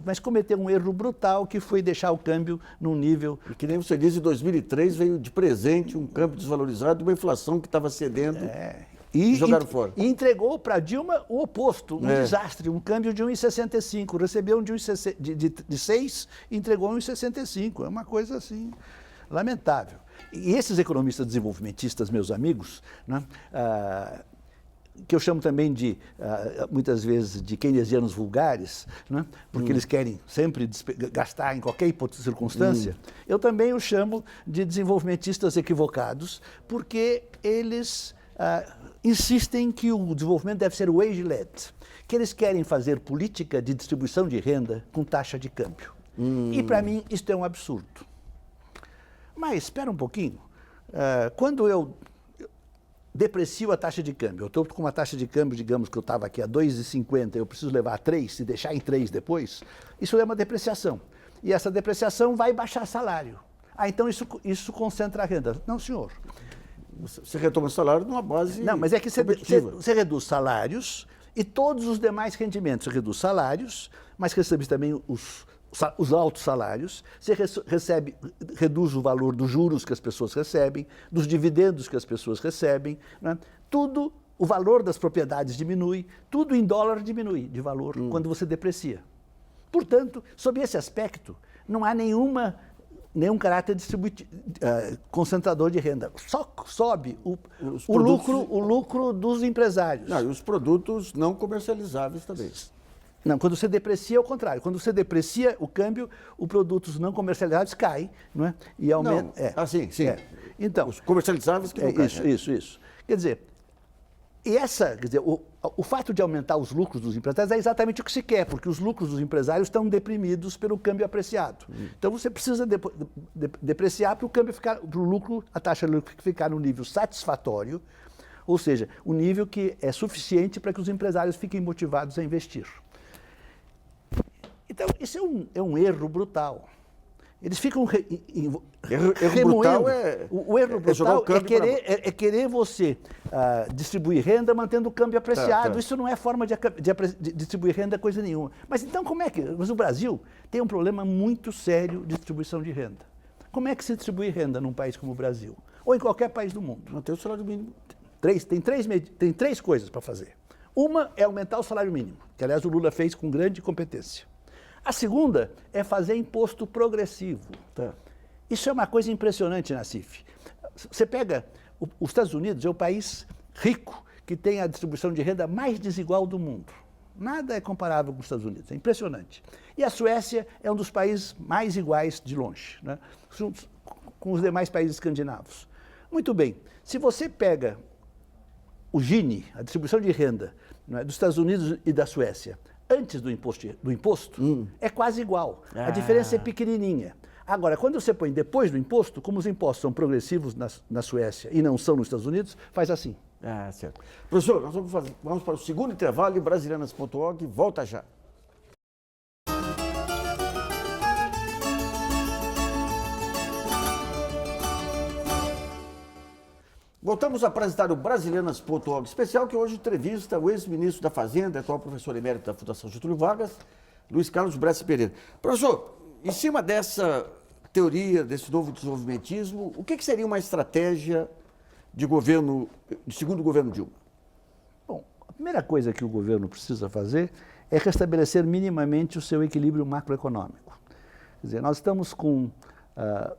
mas cometeu um erro brutal que foi deixar o câmbio num nível... E que nem você diz, em 2003 veio de presente um câmbio desvalorizado, uma inflação que estava cedendo e jogaram fora. E entregou para Dilma o oposto, um desastre, um câmbio de 1,65, recebeu um de 6 e entregou 1,65, é uma coisa assim lamentável. E esses economistas desenvolvimentistas, meus amigos, né, que eu chamo também de, muitas vezes, de keynesianos vulgares, né, porque eles querem sempre gastar em qualquer circunstância, eu também os chamo de desenvolvimentistas equivocados, porque eles insistem que o desenvolvimento deve ser wage-led, que eles querem fazer política de distribuição de renda com taxa de câmbio. E, para mim, isso é um absurdo. Mas, espera um pouquinho, quando eu deprecio a taxa de câmbio, eu estou com uma taxa de câmbio, digamos que eu estava aqui a 2,50, eu preciso levar a 3 e deixar em 3 depois, isso é uma depreciação. E essa depreciação vai baixar salário. Então isso concentra a renda. Não, senhor. Você retoma o salário numa base Não, mas é que você reduz salários e todos os demais rendimentos. Você reduz salários, mas recebe também os altos salários, você reduz o valor dos juros que as pessoas recebem, dos dividendos que as pessoas recebem, né? Tudo, o valor das propriedades diminui, tudo em dólar diminui de valor quando você deprecia. Portanto, sob esse aspecto, não há nenhum caráter concentrador de renda. Só sobe o lucro dos empresários. Não, e os produtos não comercializáveis também. Não, quando você deprecia é o contrário. Quando você deprecia o câmbio, os produtos não comercializados caem, não é? E aumenta. Sim. Então, os comercializáveis que não caem. Isso. Quer dizer, o fato de aumentar os lucros dos empresários é exatamente o que se quer, porque os lucros dos empresários estão deprimidos pelo câmbio apreciado. Então você precisa depreciar para o câmbio ficar, para o lucro, a taxa de lucro ficar no nível satisfatório, ou seja, o nível que é suficiente para que os empresários fiquem motivados a investir. Então, isso é um erro brutal. Eles ficam erro brutal o erro brutal é querer você distribuir renda mantendo o câmbio apreciado. Isso não é forma de distribuir renda, coisa nenhuma. Mas então Mas o Brasil tem um problema muito sério de distribuição de renda. Como é que se distribui renda num país como o Brasil? Ou em qualquer país do mundo? Manter o salário mínimo. Tem três coisas para fazer. Uma é aumentar o salário mínimo, que aliás o Lula fez com grande competência. A segunda é fazer imposto progressivo. Isso é uma coisa impressionante, Nassif. Você pega, os Estados Unidos é o país rico que tem a distribuição de renda mais desigual do mundo. Nada é comparável com os Estados Unidos, é impressionante. E a Suécia é um dos países mais iguais de longe, né, com os demais países escandinavos. Muito bem, se você pega o Gini, a distribuição de renda, não é, dos Estados Unidos e da Suécia, antes do imposto é quase igual. A diferença é pequenininha. Agora, quando você põe depois do imposto, como os impostos são progressivos na Suécia e não são nos Estados Unidos, faz assim. Ah, certo. Professor, nós vamos para o segundo intervalo e Brasilianas.org volta já. Voltamos a apresentar o Brasilianas.org especial, que hoje entrevista o ex-ministro da Fazenda, atual professor emérito da Fundação Getúlio Vargas, Luiz Carlos Bresser Pereira. Professor, em cima dessa teoria, desse novo desenvolvimentismo, o que seria uma estratégia de governo, segundo o governo Dilma? Bom, a primeira coisa que o governo precisa fazer é restabelecer minimamente o seu equilíbrio macroeconômico. Quer dizer, nós estamos com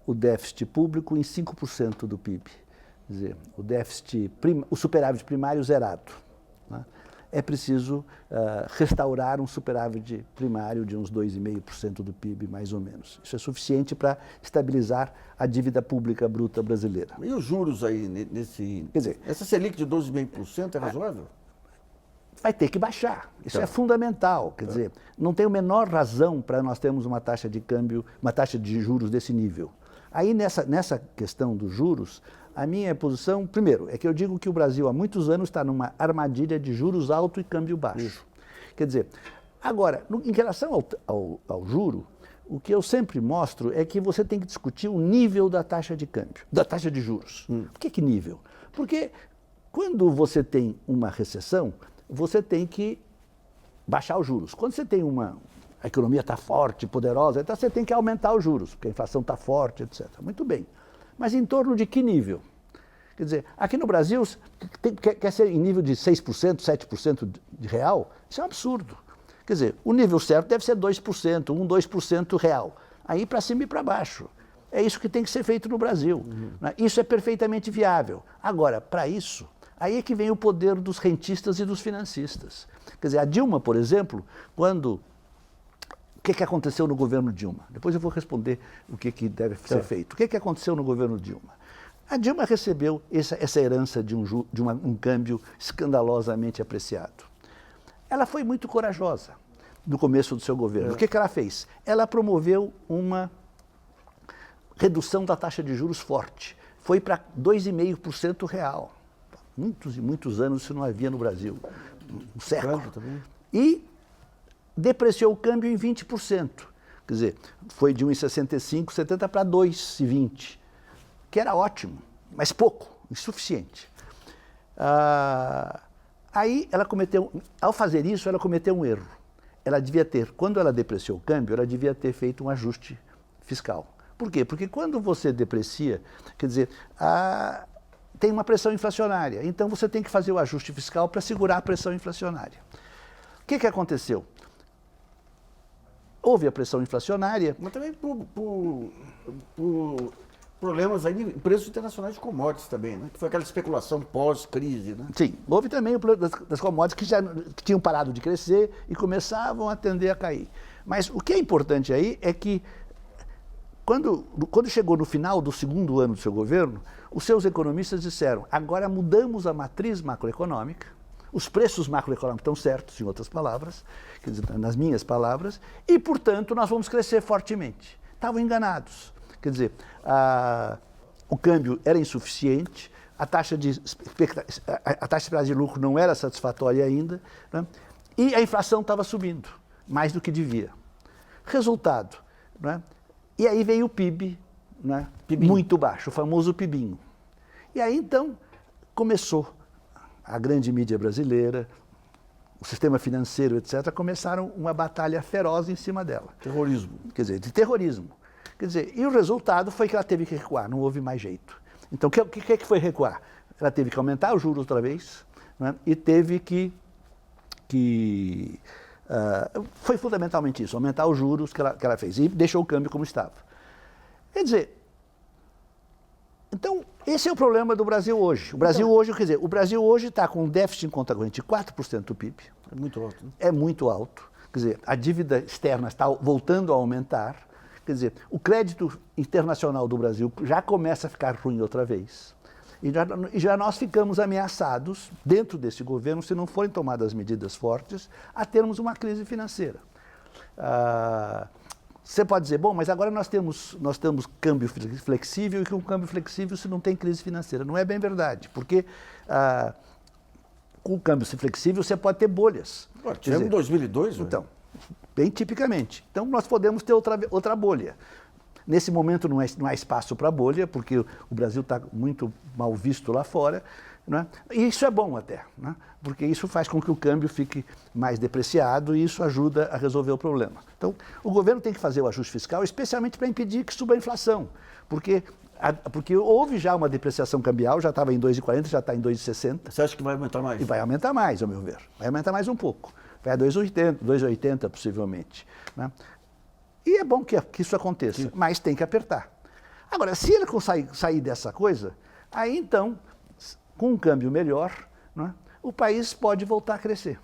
o déficit público em 5% do PIB. Quer dizer, o superávit primário zerado, né? É preciso restaurar um superávit primário de uns 2,5% do PIB, mais ou menos. Isso é suficiente para estabilizar a dívida pública bruta brasileira. E os juros aí nesse... Quer dizer, essa Selic de 12,5% é razoável? Vai ter que baixar. Isso é fundamental. Quer dizer, não tem a menor razão para nós termos uma taxa de câmbio, uma taxa de juros desse nível. Aí, nessa questão dos juros, a minha posição, primeiro, é que eu digo que o Brasil há muitos anos está numa armadilha de juros alto e câmbio baixo. Isso. Quer dizer, agora, em relação ao juro, o que eu sempre mostro é que você tem que discutir o nível da taxa de câmbio, da taxa de juros. Por que nível? Porque quando você tem uma recessão, você tem que baixar os juros. Quando você tem a economia está forte, poderosa, então você tem que aumentar os juros, porque a inflação está forte, etc. Muito bem. Mas em torno de que nível? Quer dizer, aqui no Brasil, quer ser em nível de 6%, 7% de real? Isso é um absurdo. Quer dizer, o nível certo deve ser 2%, 2% real. Aí para cima e para baixo. É isso que tem que ser feito no Brasil. Né? Isso é perfeitamente viável. Agora, para isso, aí é que vem o poder dos rentistas e dos financistas. Quer dizer, a Dilma, por exemplo, quando... O que aconteceu no governo Dilma? Depois eu vou responder o que deve ser feito. O que aconteceu no governo Dilma? A Dilma recebeu essa herança de um câmbio escandalosamente apreciado. Ela foi muito corajosa no começo do seu governo. O que ela fez? Ela promoveu uma redução da taxa de juros forte. Foi para 2,5% real. Muitos e muitos anos isso não havia no Brasil. Um século. E depreciou o câmbio em 20%. Quer dizer, foi de 1,65, 70 para 2,20, que era ótimo, mas pouco, insuficiente. Aí ela ao fazer isso, ela cometeu um erro. Ela devia ter, quando ela depreciou o câmbio, ela devia ter feito um ajuste fiscal. Por quê? Porque quando você deprecia, quer dizer, tem uma pressão inflacionária, então você tem que fazer o ajuste fiscal para segurar a pressão inflacionária. O que aconteceu? Houve a pressão inflacionária. Mas também por problemas aí em preços internacionais de commodities também, né? Que foi aquela especulação pós-crise, né? Sim, houve também o problema das commodities que tinham parado de crescer e começavam a tender a cair. Mas o que é importante aí é que quando chegou no final do segundo ano do seu governo, os seus economistas disseram, agora mudamos a matriz macroeconômica, os preços macroeconômicos estão certos, em outras palavras, quer dizer, nas minhas palavras, e, portanto, nós vamos crescer fortemente. Estavam enganados. Quer dizer, o câmbio era insuficiente, a taxa de esperada de lucro não era satisfatória ainda, né? E a inflação estava subindo, mais do que devia. Resultado, né? E aí veio o PIB, né? Muito baixo, o famoso PIBinho. E aí, então, começou a grande mídia brasileira, o sistema financeiro, etc., começaram uma batalha feroz em cima dela. Terrorismo. Quer dizer, de terrorismo. Quer dizer, e o resultado foi que ela teve que recuar, não houve mais jeito. Então, o que foi recuar? Ela teve que aumentar os juros outra vez, né? E teve foi fundamentalmente isso, aumentar os juros que ela fez, e deixou o câmbio como estava. Quer dizer, então, esse é o problema do Brasil hoje. O Brasil hoje está com um déficit em conta corrente de 4% do PIB. É muito alto. Né? É muito alto. Quer dizer, a dívida externa está voltando a aumentar. Quer dizer, o crédito internacional do Brasil já começa a ficar ruim outra vez. E já nós ficamos ameaçados, dentro desse governo, se não forem tomadas medidas fortes, a termos uma crise financeira. Você pode dizer, bom, mas agora nós temos câmbio flexível, e com câmbio flexível se não tem crise financeira. Não é bem verdade, porque com o câmbio flexível você pode ter bolhas. Tivemos em 2002, então, bem tipicamente. Então nós podemos ter outra bolha. Nesse momento não há espaço para bolha, porque o Brasil está muito mal visto lá fora, né? E isso é bom até, né? Porque isso faz com que o câmbio fique mais depreciado e isso ajuda a resolver o problema. Então, o governo tem que fazer o ajuste fiscal, especialmente para impedir que suba a inflação, porque houve já uma depreciação cambial, já estava em 2,40, já está em 2,60. Você acha que vai aumentar mais? E vai aumentar mais, ao meu ver. Vai aumentar mais um pouco. Vai a 2,80 possivelmente, né? E é bom que isso aconteça, sim, mas tem que apertar. Agora, se ele conseguir sair dessa coisa, aí então, com um câmbio melhor, né, o país pode voltar a crescer.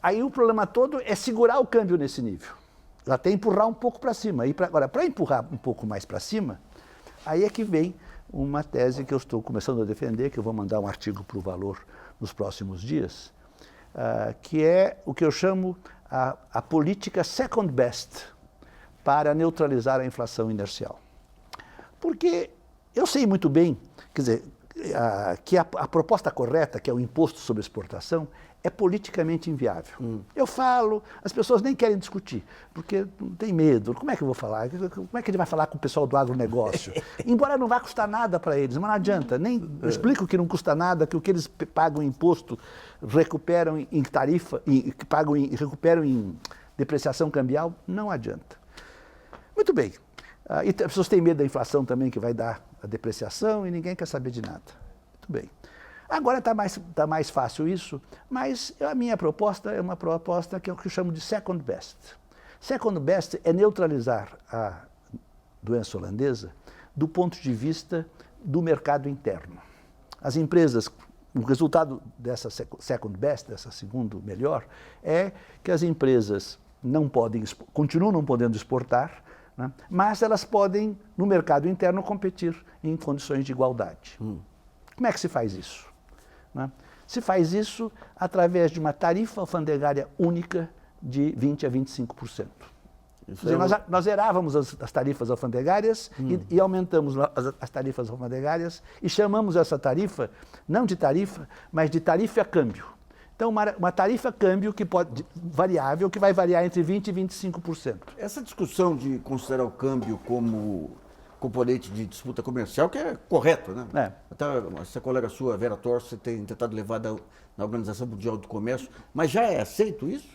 Aí o problema todo é segurar o câmbio nesse nível. Até empurrar um pouco para cima. Agora, para empurrar um pouco mais para cima, aí é que vem uma tese que eu estou começando a defender, que eu vou mandar um artigo para o Valor nos próximos dias, que é o que eu chamo a política second best para neutralizar a inflação inercial. Porque eu sei muito bem, quer dizer, que a proposta correta, que é o imposto sobre exportação, é politicamente inviável. Eu falo, as pessoas nem querem discutir, porque tem medo. Como é que eu vou falar? Como é que ele vai falar com o pessoal do agronegócio? Embora não vá custar nada para eles, mas não adianta. Nem explico que não custa nada, que o que eles pagam em imposto recuperam em tarifa, recuperam em depreciação cambial, não adianta. Muito bem. E as pessoas têm medo da inflação também, que vai dar a depreciação, e ninguém quer saber de nada. Muito bem. Agora está mais fácil isso, mas a minha proposta é uma proposta que é o que eu chamo de second best. Second best é neutralizar a doença holandesa do ponto de vista do mercado interno. As empresas, o resultado dessa second best, dessa segundo melhor, é que as empresas continuam não podendo exportar, né, mas elas podem, no mercado interno, competir em condições de igualdade. Como é que se faz isso? Né? Se faz isso através de uma tarifa alfandegária única de 20% a 25%. Dizer, nós zerávamos as tarifas alfandegárias e aumentamos as tarifas alfandegárias e chamamos essa tarifa, não de tarifa, mas de tarifa a câmbio. Então, uma tarifa câmbio variável, que vai variar entre 20% e 25%. Essa discussão de considerar o câmbio como componente de disputa comercial, que é correto, né? Até essa colega sua, Vera Torce, tem tentado levar na Organização Mundial do Comércio, mas já é aceito isso?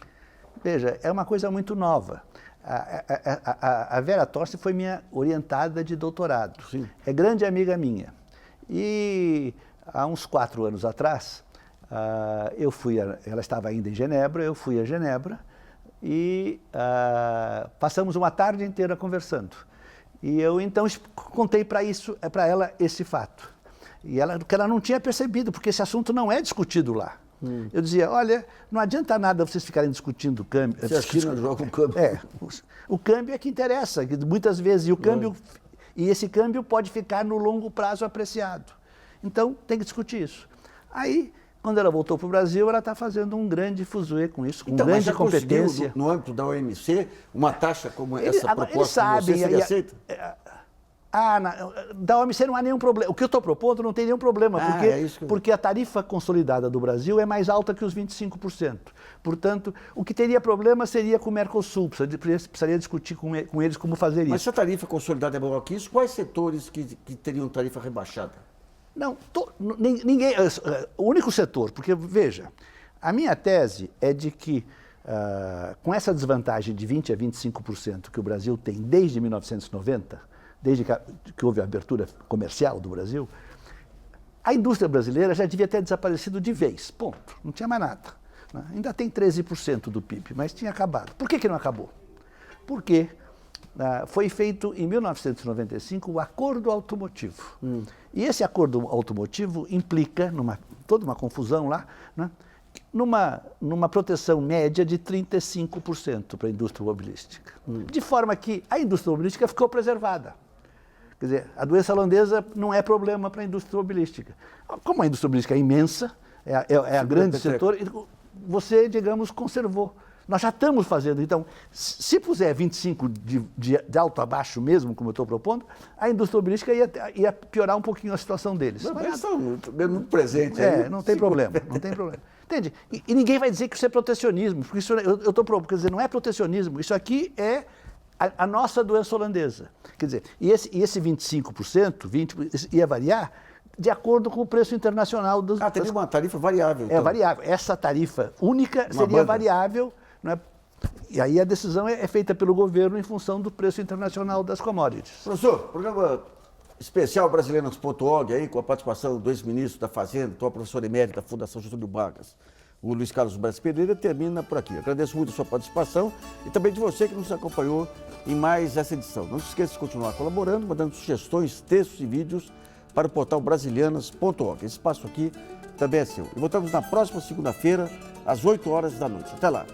Veja, é uma coisa muito nova. A Vera Torce foi minha orientada de doutorado. Sim. É grande amiga minha. E há uns 4 anos atrás, ela estava ainda em Genebra, eu fui a Genebra e passamos uma tarde inteira conversando. E eu então contei para ela esse fato. E que ela não tinha percebido, porque esse assunto não é discutido lá. Eu dizia, olha, não adianta nada vocês ficarem discutindo o câmbio. Se a China joga o câmbio. O câmbio é que interessa, que muitas vezes, e esse câmbio pode ficar no longo prazo apreciado. Então, tem que discutir isso. Aí, quando ela voltou para o Brasil, ela está fazendo um grande fuzuê com isso, com grande competência. No âmbito da OMC, uma taxa como essa proposta de você seria aceita? Da OMC não há nenhum problema. O que eu estou propondo não tem nenhum problema, porque a tarifa consolidada do Brasil é mais alta que os 25%. Portanto, o que teria problema seria com o Mercosul, precisaria discutir com eles como fazer isso. Mas se a tarifa consolidada é maior que isso, quais setores que teriam tarifa rebaixada? Não, ninguém. O único setor, porque, veja, a minha tese é de que, com essa desvantagem de 20% a 25% que o Brasil tem desde 1990, desde que houve a abertura comercial do Brasil, a indústria brasileira já devia ter desaparecido de vez, ponto. Não tinha mais nada. Né? Ainda tem 13% do PIB, mas tinha acabado. Por que não acabou? Porque foi feito em 1995 o Acordo Automotivo. E esse Acordo Automotivo implica toda uma confusão lá, né? numa proteção média de 35% para a indústria automobilística. De forma que a indústria automobilística ficou preservada. Quer dizer, a doença holandesa não é problema para a indústria automobilística. Como a indústria automobilística é imensa, é a grande setor, você, digamos, conservou. Nós já estamos fazendo. Então, se puser 25 de alto a baixo mesmo, como eu estou propondo, a indústria automobilística ia piorar um pouquinho a situação deles. Mas eles estão muito presentes. Não tem problema, não tem problema. Entende? E ninguém vai dizer que isso é protecionismo, porque isso eu estou propondo, quer dizer, não é protecionismo, isso aqui é a nossa doença holandesa. Quer dizer, e esse 25%, 20%, ia variar de acordo com o preço internacional dos... Teria uma tarifa variável. Então. É variável. Essa tarifa única seria variável, né? E aí a decisão é feita pelo governo em função do preço internacional das commodities. Professor, programa especial Brasileiros.org aí, com a participação do ex-ministro da Fazenda, atual professor emérito da Fundação Getúlio Vargas, o Luiz Carlos Braz Pereira, termina por aqui. Agradeço muito a sua participação e também de você que nos acompanhou em mais essa edição. Não se esqueça de continuar colaborando, mandando sugestões, textos e vídeos para o portal Brasilianas.org. Esse espaço aqui também é seu. E voltamos na próxima segunda-feira, às 8 horas da noite. Até lá.